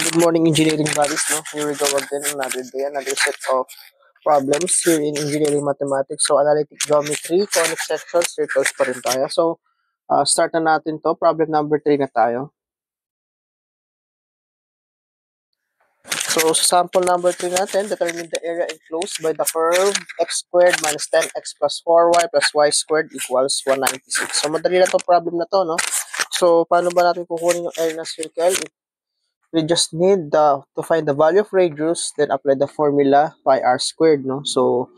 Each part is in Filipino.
Good morning, engineering buddies. No? Here we go again, another day, another set of problems here in engineering mathematics. So, analytic geometry, conic sections, circles pa rin tayo. So, start na natin to. Problem number 3 na tayo. So, sample number 3 natin, determine the area enclosed by the curve x squared minus 10x plus 4y plus y squared equals 196. So, madali na to problem na to, no? So, paano ba natin kukunin yung area ng circle? We just need to find the value of radius, then apply the formula pi r squared, no? So,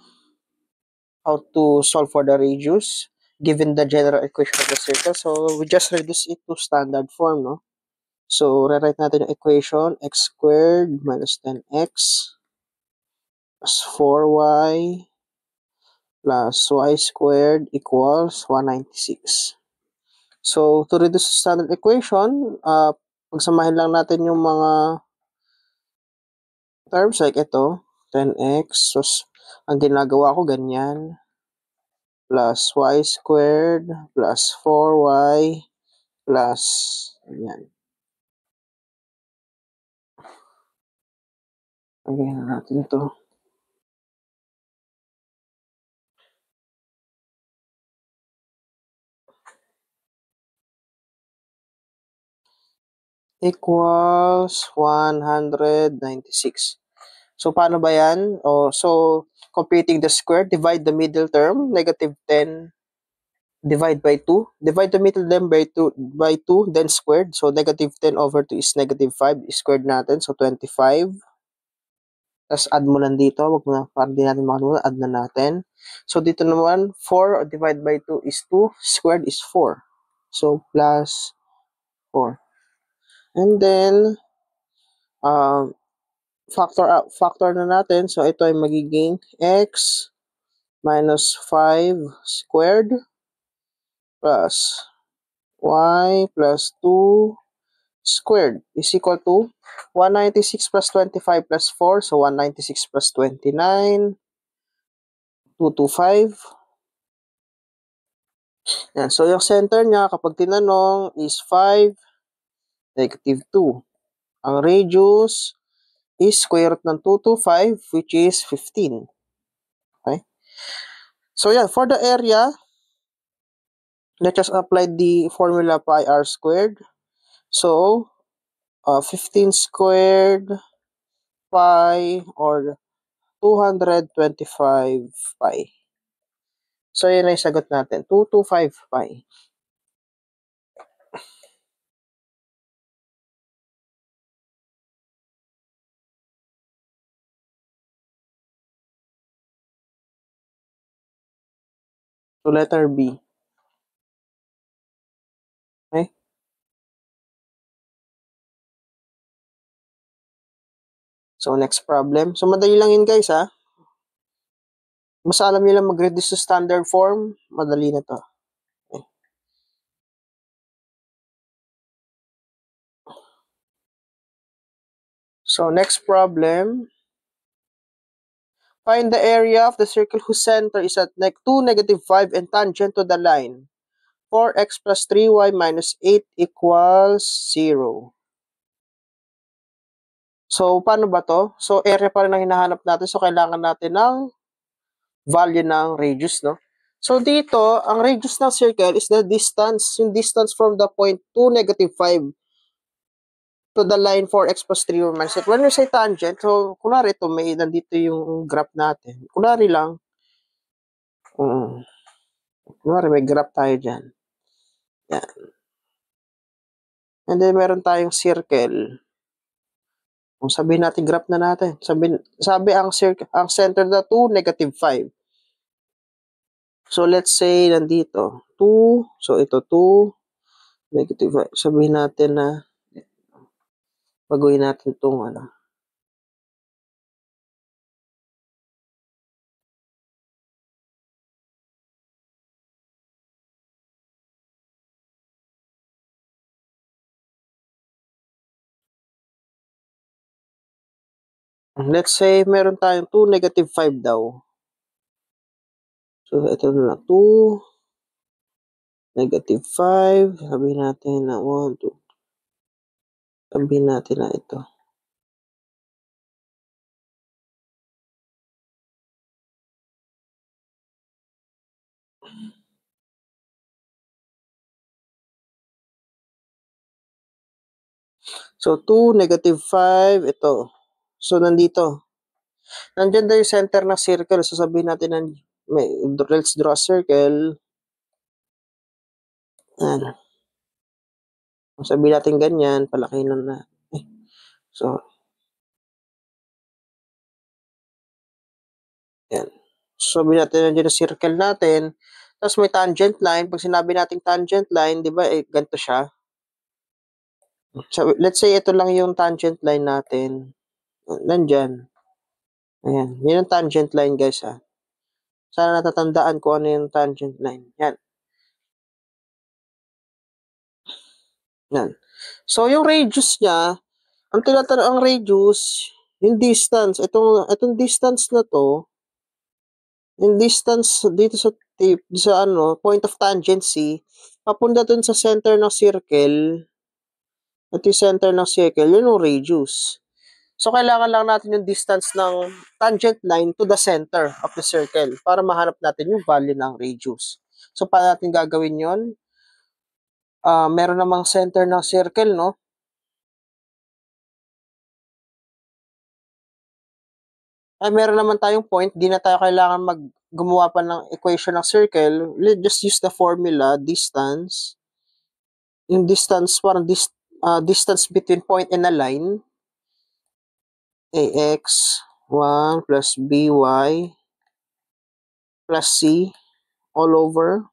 how to solve for the radius given the general equation of the circle? So, we just reduce it to standard form, no? So, rewrite natin yung equation, x squared minus 10x plus 4y plus y squared equals 196. So, to reduce the standard equation, pagsamahin lang natin yung mga terms like ito, 10x, so ang ginagawa ko ganyan, plus y squared plus 4y plus, ganyan. Lagyan na natin ito. Equals 196. So, paano ba yan? So, computing the square, divide the middle term, negative 10, divide by 2. Divide the middle term by 2, then squared. So, negative 10 over 2 is negative 5. Squared natin. So, 25. Tapos, add mo lang dito. Wag mo na, para di natin makalimutan, add na natin. So, dito naman, 4 divided by 2 is 2. Squared is 4. So, plus 4. And then, factor na natin. So, ito ay magiging x minus 5 squared plus y plus 2 squared is equal to 196 plus 25 plus 4. So, 196 plus 29, 225. Yan. So, yung center niya, kapag tinanong, is 5, negative 2. Ang radius is square root ng 225, which is 15. Okay? So, yan. For the area, let's just apply the formula pi r squared. So, 15 squared pi or 225 pi. So, yan ay sagot natin. 225 pi. So, letter B. Okay? So, next problem. So, madali lang yun, guys, ha? Basta alam nyo lang mag-reduce to standard form, madali na to. Okay. So, next problem. Find the area of the circle whose center is at 2, negative 5 and tangent to the line. 4x plus 3y minus 8 equals 0. So, paano ba to? So, area pa rin ang hinahanap natin. So, kailangan natin ng value ng radius, no? So, dito, ang radius ng circle is the distance, yung distance from the point 2, negative 5 to the line 4x plus 3y minus 8. When we say tangent, so, kunwari ito, may nandito yung graph natin. Kunwari lang, kunwari may graph tayo dyan. Yan. And then, meron tayong circle. Kung sabihin natin, graph na natin. Sabi ang center na 2, negative 5. So, let's say, nandito, 2. So, ito, 2, negative 5. Sabihin natin na, baguhin natin itong, let's say, meron tayong 2, negative 5 daw. So, ito na lang, 2, negative 5. Sabihin natin na 1, 2. Sabihin natin na ito. So, 2, negative 5, ito. So, nandito. Nandyan daw yung center ng circle. So, sabihin natin na let's draw a circle. Yan. Sabihin natin ganyan, palakihin na. So, yan. So, sabihin natin nandiyan yung circle natin. Tapos may tangent line. Pag sinabi natin tangent line, di ba, ganito siya. So, let's say ito lang yung tangent line natin. Nandyan. Ayan. Yan ang tangent line, guys, ha. Sana natatandaan ko ano yung tangent line. Yan. Yan. So, yung radius niya, ang tinatanong ang radius, yung distance, itong distance na to, yung distance dito sa tip, sa point of tangency, papunta dun sa center ng circle, at yung center ng circle, yun yung radius. So, kailangan lang natin yung distance ng tangent line to the center of the circle para mahanap natin yung value ng radius. So, paano natin gagawin yun? Meron namang center ng circle, no? Ay, meron naman tayong point. Di na tayo kailangan gumawa pa ng equation ng circle. Let's just use the formula, distance. Yung distance, parang distance between point and a line. AX, 1 plus BY plus C all over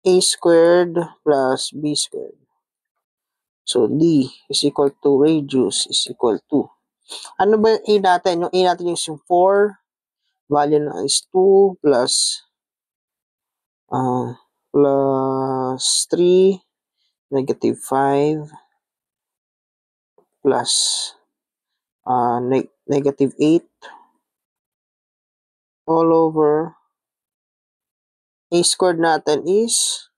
A squared plus B squared. So, D is equal to radius is equal to. Ano ba yung A natin? Yung A natin is yung 4. Value na is 2 plus 3 negative 5 plus negative 8 all over A squared natin is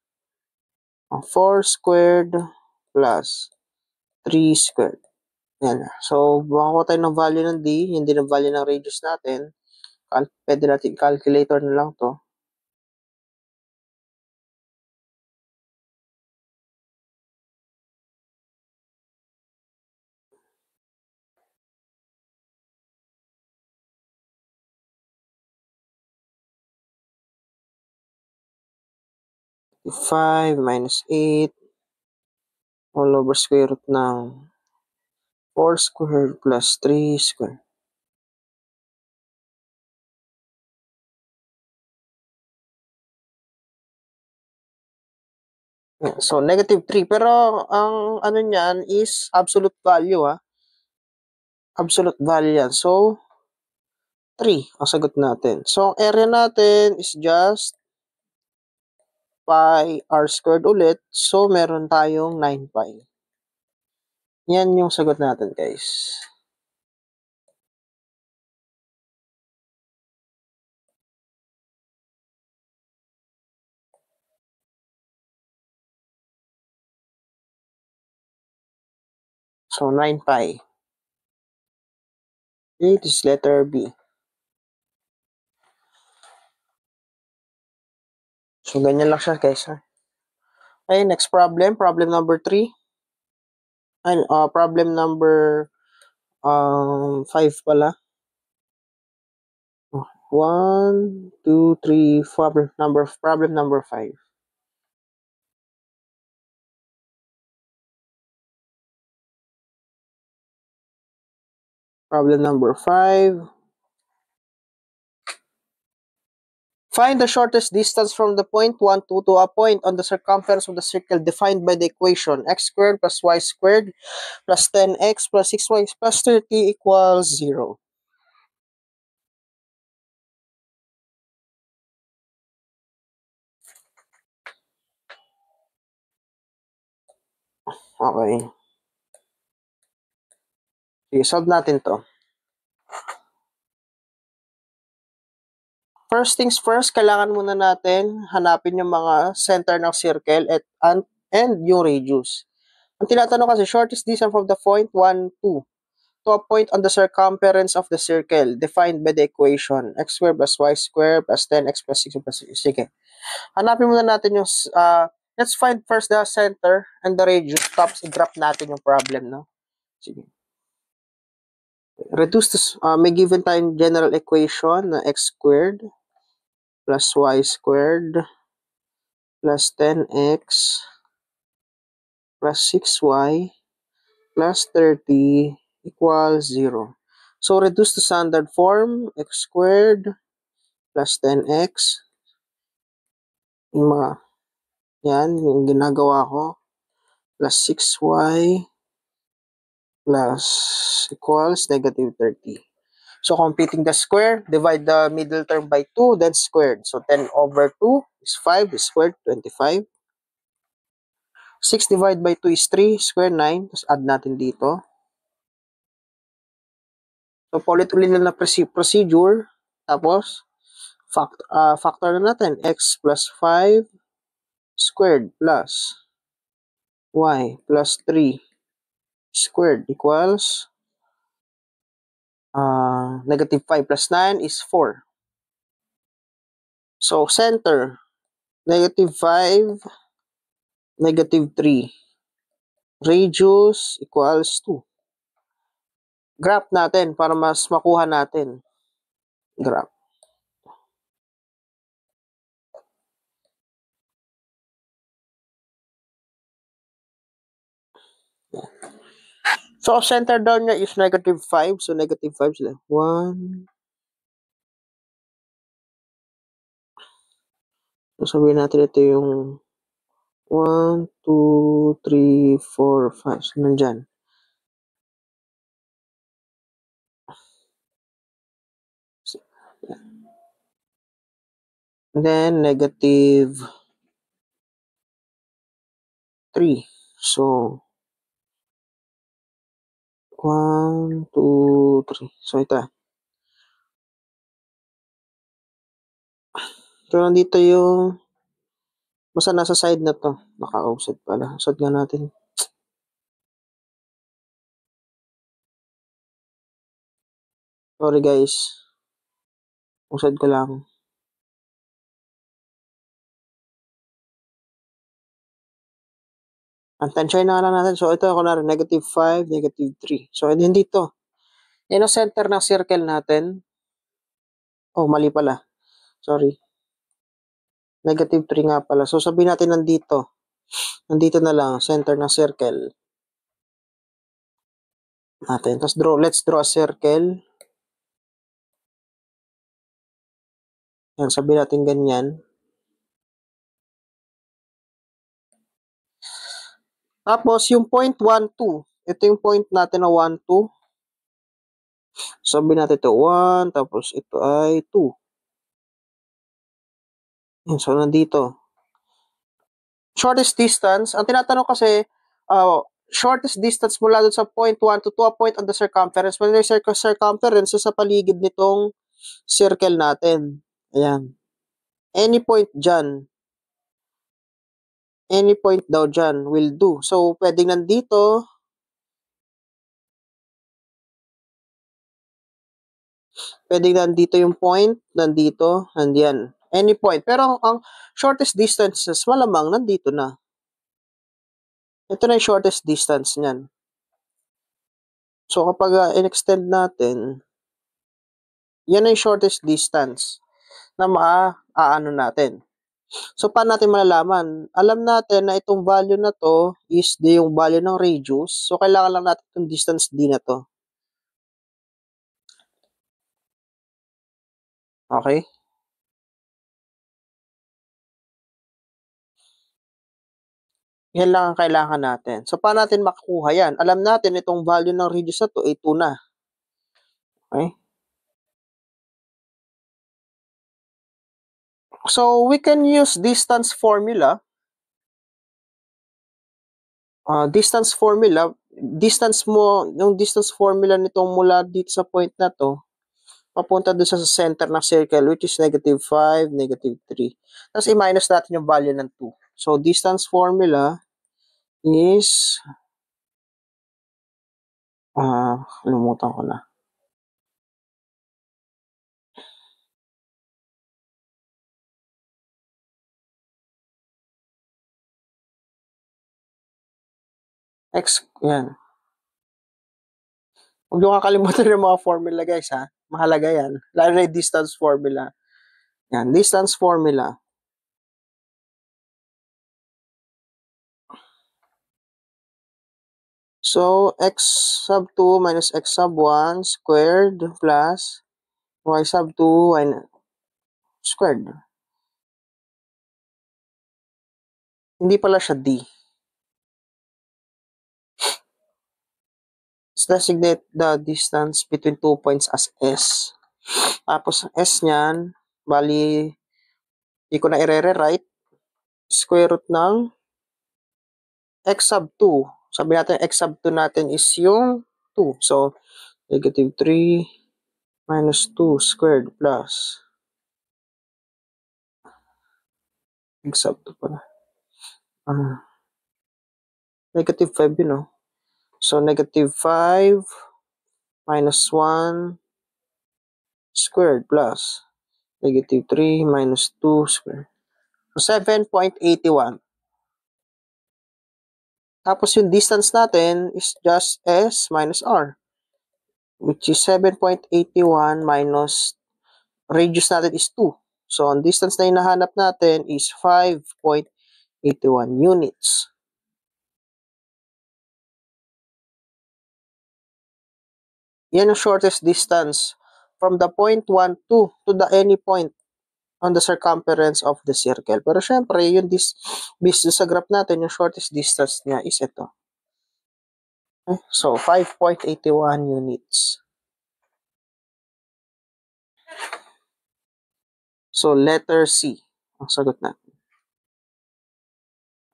4 squared plus 3 squared. Yan. So, makakuha tayo ng value ng D, hindi ng value ng radius natin. Pwede natin calculator na lang to. Five minus 8 all over square root ng 4 squared plus 3 squared. So, negative 3. Pero, ang ano niyan is absolute value, ha? Absolute value yan. So, 3 ang sagot natin. So, ang area natin is just pi r squared ulit. So, meron tayong 9 pi. Yan yung sagot natin, guys. So, 9 pi. It is letter B. So, ganyan lang siya, guys. Ha? Okay, next problem. Problem number 3. Ay, problem number 5 pala. 1, 2, 3, problem number 5. Problem number 5. Find the shortest distance from the point 1, 2 to a point on the circumference of the circle defined by the equation x squared plus y squared plus 10x plus 6y plus 30 equals 0. Okay. Sige, solve natin to. First things first, kailangan muna natin hanapin yung mga center ng circle and yung radius. Ang tinatanong kasi, shortest distance from the point 1, 2 to a point on the circumference of the circle defined by the equation x squared plus y squared plus 10x plus 6 plus 6. Sige. Hanapin muna natin yung, Let's find first the center and the radius. Tapos i-drop natin yung problem, no? Sige. Reduce this, may given tayong general equation na x squared plus y squared plus 10x plus 6y plus 30 equals 0. So, reduce to standard form, x squared plus 10x. Yan, yung ginagawa ko. Plus 6y plus equals negative 30. So, computing the square, divide the middle term by 2, then squared. So, 10 over 2 is 5, squared, 25. 6 divided by 2 is 3, square 9. Tapos, add natin dito. So, paulit-ulit na procedure. Tapos, factor na natin. X plus 5 squared plus y plus 3 squared equals negative 5 plus 9 is 4. So, center, negative 5, negative 3. Radius equals 2. Graph natin para mas makuha natin. Graph. So, center down niya is negative 5. So, negative 5 sila. 1. So, sabihin natin ito yung 1, 2, 3, 4, 5. So, nandyan. And then, negative 3. So, 1, 2, 3. So, ito. So, nandito yung basta nasa side na to. Naka-offset pala. Offset nga natin. Sorry guys. Offset ko lang. Ang tensyon na lang natin. So, ito ako na rin. Negative 5, negative 3. So, and then dito. Yan ang center ng circle natin. Oh, mali pala. Sorry. Negative 3 nga pala. So, sabihin natin nandito. Nandito na lang. Center ng circle natin. Tapos, let's draw a circle. Yan, sabihin natin ganyan. Tapos, yung point 1, 2. Ito yung point natin na 1, 2. Sabihin natin ito 1, tapos ito ay 2. So, nandito. Shortest distance. Ang tinatanong kasi, shortest distance mula dun sa point 1 to a point on the circumference. When there's circumference, so sa paligid nitong circle natin. Ayan. Any point dyan. Any point daw dyan will do. So, pwedeng nandito. Pwedeng nandito yung point. Nandito. Nandiyan. Any point. Pero ang shortest distances, malamang nandito na. Ito na yung shortest distance niyan. So, kapag in-extend natin, yan ay shortest distance na maaano natin. So, paano natin malalaman? Alam natin na itong value na to is yung value ng radius. So, kailangan lang natin itong distance d na to. Okay? Yan lang ang kailangan natin. So, paano natin makakuha yan? Alam natin itong value ng radius na to ay 2 na. Okay? So, we can use distance formula. Distance formula, yung distance formula nitong mula dito sa point na to, papunta doon sa center ng circle, which is negative 5, negative 3. Tapos, i-minus natin yung value ng 2. So, distance formula is, lumutan ko na. Yan. Huwag niyo kakalimutan yung mga formula guys ha. Mahalaga yan. Lalo na yung distance formula. Yan, distance formula. So, x sub 2 minus x sub 1 squared plus y sub 2 y squared. Hindi pala siya d. Let's designate the distance between 2 points as s. Tapos, s niyan, bali, hindi ko na i-rewrite. Square root ng x sub 2. Sabi natin, x sub 2 natin is yung 2. So, negative 3 minus 2 squared plus x sub 2 pala. Negative 5 yun, no? So, negative 5 minus 1 squared plus negative 3 minus 2 squared. So, 7.81. Tapos, yung distance natin is just s minus r, which is 7.81 minus radius natin is 2. So, ang distance na hinahanap natin is 5.81 units. Yan ang shortest distance from the point 1, 2 to the any point on the circumference of the circle. Pero syempre, yung based sa graph natin, yung shortest distance niya is ito. Okay? So, 5.81 units. So, letter C ang sagot natin.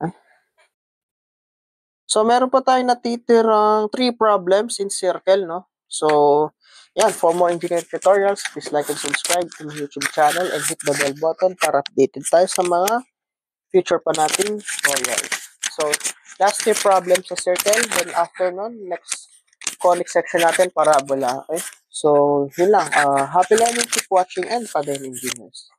Okay? So, meron pa tayong natitirang 3 problems in circle, no? So, yan, for more engineering tutorials, please like and subscribe to my YouTube channel and hit the bell button para updated tayo sa mga future pa nating tutorial. So, last 3 problems sa circle, then after nun, next conic section natin, parabola. Okay? So, yun lang. Happy learning, keep watching, and pa-din engineers.